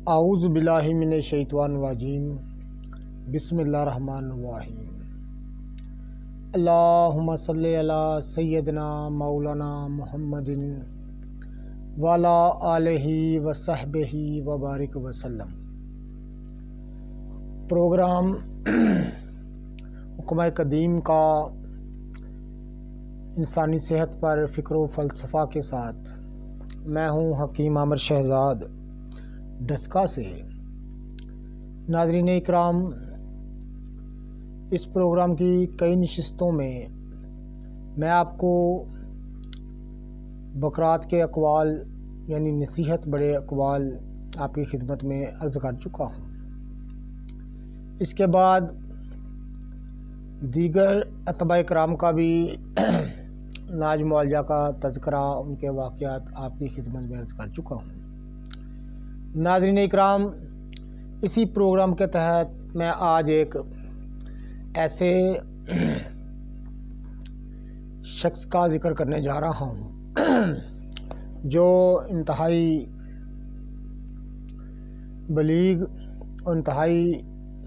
اعوذ باللہ من الشیطان الرجیم بسم اللہ الرحمن الرحیم اللہم صلی علی سیدنا مولانا محمد وعلی آلہ وصحبہ وبارک وسلم۔ پروگرام حکمہ قدیم کا انسانی صحت پر فکر و فلسفہ کے ساتھ میں ہوں حکیم عامر شہزاد ڈسکا سے۔ ناظرین اکرام، اس پروگرام کی کئی نشستوں میں میں آپ کو بکرات کے اقوال یعنی نصیحت بڑے اقوال آپ کی خدمت میں عرض کر چکا ہوں۔ اس کے بعد دیگر اتباع کرام کا بھی ناج معالجہ کا تذکرہ، ان کے واقعات آپ کی خدمت میں عرض کر چکا ہوں۔ ناظرین اکرام، اسی پروگرام کے تحت میں آج ایک ایسے شخص کا ذکر کرنے جا رہا ہوں جو انتہائی بلیغ اور انتہائی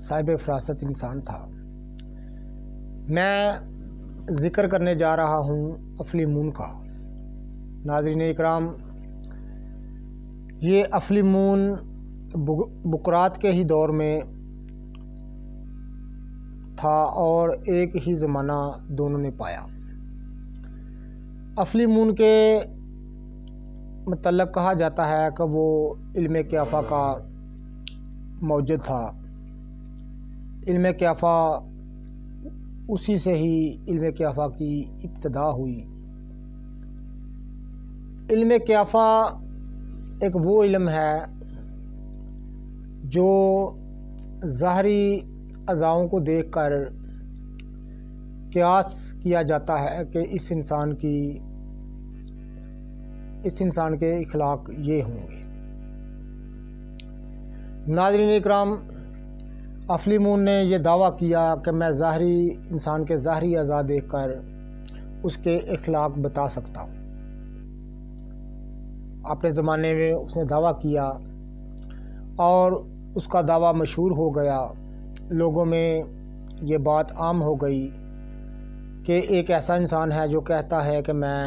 صاحب فراست انسان تھا۔ میں ذکر کرنے جا رہا ہوں افلیمون کا۔ ناظرین اکرام، یہ افلیمون بکرات کے ہی دور میں تھا اور ایک ہی زمانہ دونوں نے پایا۔ افلیمون کے متعلق کہا جاتا ہے کہ وہ علم کیافہ کا موجد تھا۔ علم کیافہ، اسی سے ہی علم کیافہ کی ابتدا ہوئی۔ علم کیافہ ایک وہ علم ہے جو ظاہری اعضاؤں کو دیکھ کر قیاس کیا جاتا ہے کہ اس انسان کے اخلاق یہ ہوں گے۔ ناظرین اکرام، افلیمون نے یہ دعویٰ کیا کہ میں انسان کے ظاہری اعضاء دیکھ کر اس کے اخلاق بتا سکتا ہوں۔ اپنے زمانے میں اس نے دعویٰ کیا اور اس کا دعویٰ مشہور ہو گیا۔ لوگوں میں یہ بات عام ہو گئی کہ ایک ایسا انسان ہے جو کہتا ہے کہ میں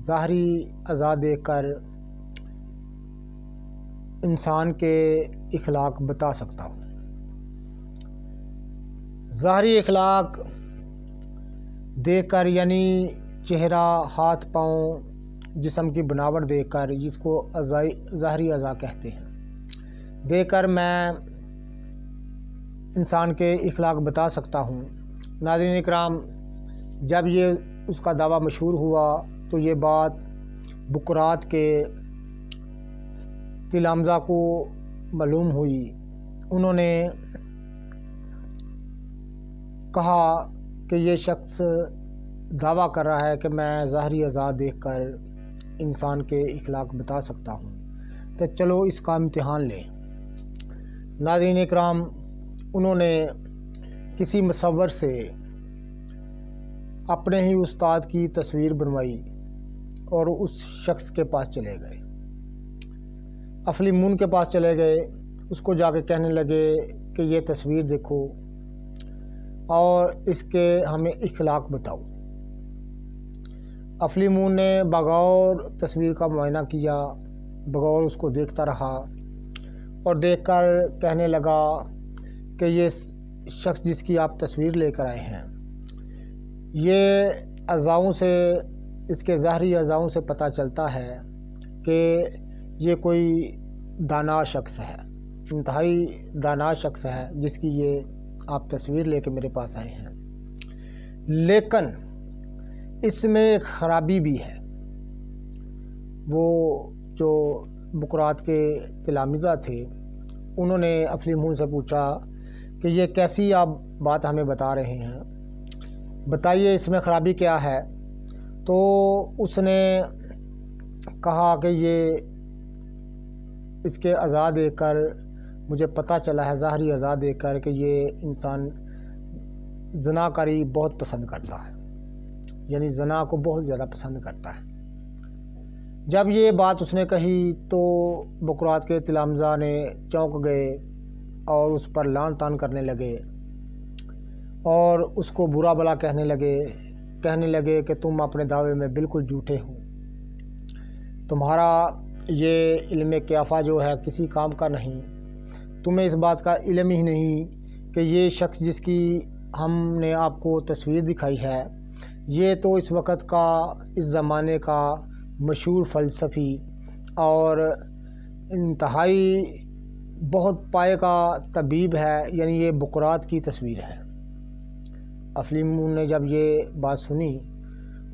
ظاہری اعضاء دیکھ کر انسان کے اخلاق بتا سکتا ہوں۔ ظاہری اخلاق دیکھ کر یعنی چہرہ، ہاتھ، پاؤں، جسم کی بناوٹ دیکھ کر، جس کو ظاہری اعضاء کہتے ہیں، دیکھ کر میں انسان کے اخلاق بتا سکتا ہوں۔ ناظرین اکرام، جب یہ اس کا دعویٰ مشہور ہوا تو یہ بات بکرات کے تلامذہ کو معلوم ہوئی۔ انہوں نے کہا کہ یہ شخص دعویٰ کر رہا ہے کہ میں ظاہری اعضاء دیکھ کر انسان کے اخلاق بتا سکتا ہوں، تو چلو اس کا امتحان لیں۔ ناظرین اکرام، انہوں نے کسی مصور سے اپنے ہی استاد کی تصویر بنوائی اور اس شخص کے پاس چلے گئے، افلیمون کے پاس چلے گئے۔ اس کو جا کے کہنے لگے کہ یہ تصویر دیکھو اور اس کے ہمیں اخلاق بتاؤ۔ افلیمون نے بغور تصویر کا معائنہ کیا، بغور اس کو دیکھتا رہا اور دیکھ کر کہنے لگا کہ یہ شخص جس کی آپ تصویر لے کر آئے ہیں، یہ اعضاؤں سے، اس کے ظاہری اعضاؤں سے پتہ چلتا ہے کہ یہ کوئی دانا شخص ہے، انتہائی دانا شخص ہے جس کی یہ آپ تصویر لے کے میرے پاس آئے ہیں۔ لیکن اس میں ایک خرابی بھی ہے۔ وہ جو بکرات کے تلامذہ تھے، انہوں نے افلیمون سے پوچھا کہ یہ کیسی آپ بات ہمیں بتا رہے ہیں، بتائیے اس میں خرابی کیا ہے؟ تو اس نے کہا کہ یہ اس کے اعضاء دیکھ کر مجھے پتہ چلا ہے، ظاہری اعضاء دیکھ کر، کہ یہ انسان زنا کاری بہت پسند کرتا ہے، یعنی زنا کو بہت زیادہ پسند کرتا ہے۔ جب یہ بات اس نے کہی تو بقراط کے تلامذہ نے چونک گئے اور اس پر لعن طعن کرنے لگے اور اس کو برا بھلا کہنے لگے کہ تم اپنے دعوے میں بالکل جھوٹے ہو، تمہارا یہ علم قیافہ جو ہے کسی کام کا نہیں، تمہیں اس بات کا علم ہی نہیں کہ یہ شخص جس کی ہم نے آپ کو تصویر دکھائی ہے یہ تو اس وقت کا، اس زمانے کا مشہور فلسفی اور انتہائی بہت پائے کا طبیب ہے، یعنی یہ بقراط کی تصویر ہے۔ افلیمون نے جب یہ بات سنی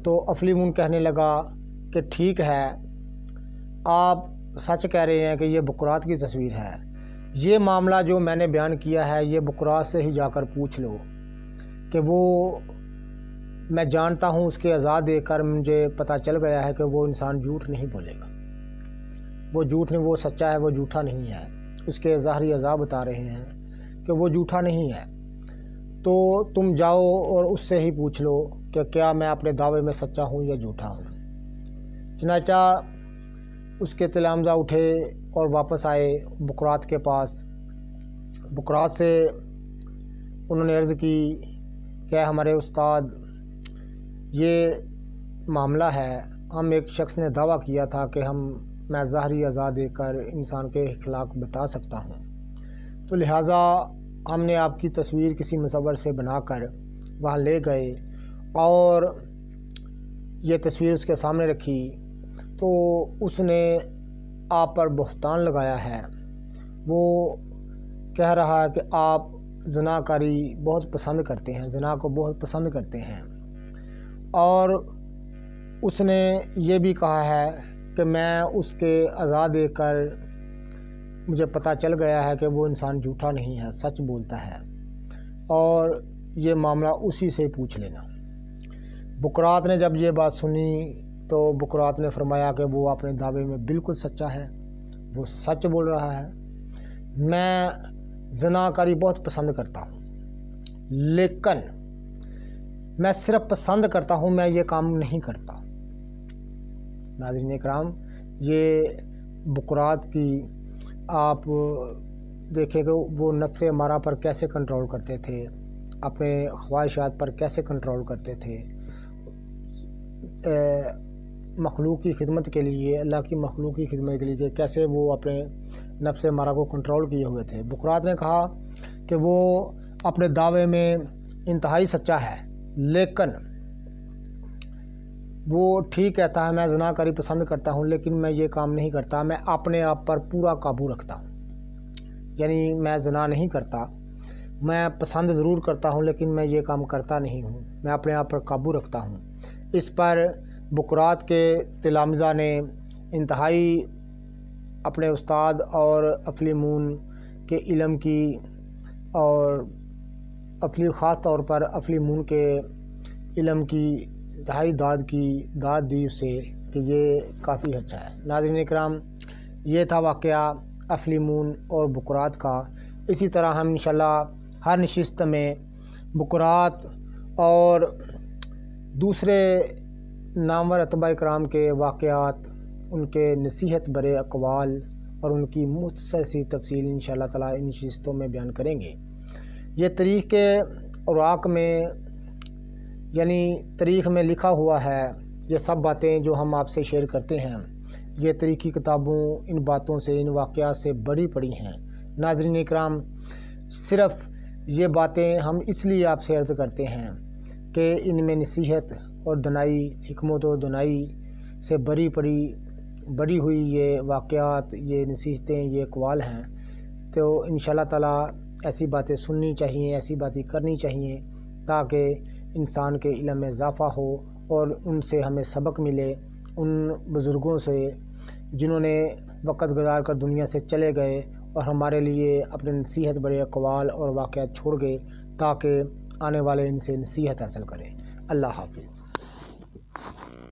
تو افلیمون کہنے لگا کہ ٹھیک ہے، آپ سچ کہہ رہے ہیں کہ یہ بقراط کی تصویر ہے، یہ معاملہ جو میں نے بیان کیا ہے یہ بقراط سے ہی جا کر پوچھ لو کہ وہ، میں جانتا ہوں اس کے اعضاء دیکھ کر مجھے پتہ چل گیا ہے کہ وہ انسان جھوٹ نہیں بولے گا، وہ جھوٹ نہیں، وہ سچا ہے، وہ جھوٹا نہیں ہے، اس کے ظاہری اعضاء بتا رہے ہیں کہ وہ جھوٹا نہیں ہے، تو تم جاؤ اور اس سے ہی پوچھ لو کہ کیا میں اپنے دعوے میں سچا ہوں یا جھوٹا ہوں۔ چنانچہ اس کے تلامذہ اٹھے اور واپس آئے بقراط کے پاس۔ بقراط سے انہوں نے عرض کی کہ ہمارے استاد، یہ معاملہ ہے، ہم ایک شخص نے دعویٰ کیا تھا کہ میں ظاہری اعضاء دے کر انسان کے اخلاق بتا سکتا ہوں، تو لہٰذا ہم نے آپ کی تصویر کسی مصور سے بنا کر وہاں لے گئے اور یہ تصویر اس کے سامنے رکھی تو اس نے آپ پر بہتان لگایا ہے، وہ کہہ رہا ہے کہ آپ زنا کاری بہت پسند کرتے ہیں، زنا کو بہت پسند کرتے ہیں، اور اس نے یہ بھی کہا ہے کہ میں اس کے اعضاء دیکھ کر مجھے پتہ چل گیا ہے کہ وہ انسان جھوٹا نہیں ہے، سچ بولتا ہے، اور یہ معاملہ اسی سے پوچھ لینا۔ بقراط نے جب یہ بات سنی تو بقراط نے فرمایا کہ وہ اپنے دعوے میں بالکل سچا ہے، وہ سچ بول رہا ہے، میں زنا کاری بہت پسند کرتا ہوں، لیکن میں صرف پسند کرتا ہوں، میں یہ کام نہیں کرتا۔ ناظرین اکرام، یہ بقراط کی آپ دیکھیں کہ وہ نفس امارہ پر کیسے کنٹرول کرتے تھے، اپنے خواہشات پر کیسے کنٹرول کرتے تھے، مخلوق کی خدمت کے لیے، اللہ کی مخلوق کی خدمت کے لیے کیسے وہ اپنے نفس امارہ کو کنٹرول کیے ہوئے تھے۔ بقراط نے کہا کہ وہ اپنے دعوے میں انتہائی سچا ہے، لیکن وہ ٹھیک کہتا ہے میں زنا کاری پسند کرتا ہوں لیکن میں یہ کام نہیں کرتا، میں اپنے آپ پر پورا قابو رکھتا ہوں، یعنی میں زنا نہیں کرتا، میں پسند ضرور کرتا ہوں لیکن میں یہ کام کرتا نہیں ہوں، میں اپنے آپ پر قابو رکھتا ہوں۔ اس پر بقراط کے تلامذہ نے انتہائی اپنے استاد اور افلیمون کے علم کی اور خاص طور پر افلیمون کے علم کی انتہائی داد دی اسے کہ یہ کافی اچھا ہے۔ ناظرین اکرام، یہ تھا واقعہ افلیمون اور بقراط کا۔ اسی طرح ہم انشاءاللہ ہر نشست میں بقراط اور دوسرے نامور اتباع کرام کے واقعات، ان کے نصیحت برے اقوال اور ان کی مختصر سی تفصیل انشاءاللہ تعالی ان نشستوں میں بیان کریں گے۔ یہ تاریخ کے اوراق میں، یعنی تاریخ میں لکھا ہوا ہے، یہ سب باتیں جو ہم آپ سے شیئر کرتے ہیں یہ تاریخی کتابوں ان باتوں سے، ان واقعات سے بڑی پڑی ہیں۔ ناظرین اکرام، صرف یہ باتیں ہم اس لیے آپ سے عرض کرتے ہیں کہ ان میں نصیحت اور دنائی، حکمت و دنائی سے بڑی ہوئی یہ واقعات، یہ نصیحتیں، یہ اقوال ہیں، تو انشاءاللہ تعالی ایسی باتیں سننی چاہیے، ایسی باتیں کرنی چاہیے تاکہ انسان کے علم میں اضافہ ہو اور ان سے ہمیں سبق ملے، ان بزرگوں سے جنہوں نے وقت گزار کر دنیا سے چلے گئے اور ہمارے لیے اپنے نصیحت بڑے اقوال اور واقعات چھوڑ گئے، تاکہ آنے والے ان سے نصیحت حاصل کریں۔ اللہ حافظ۔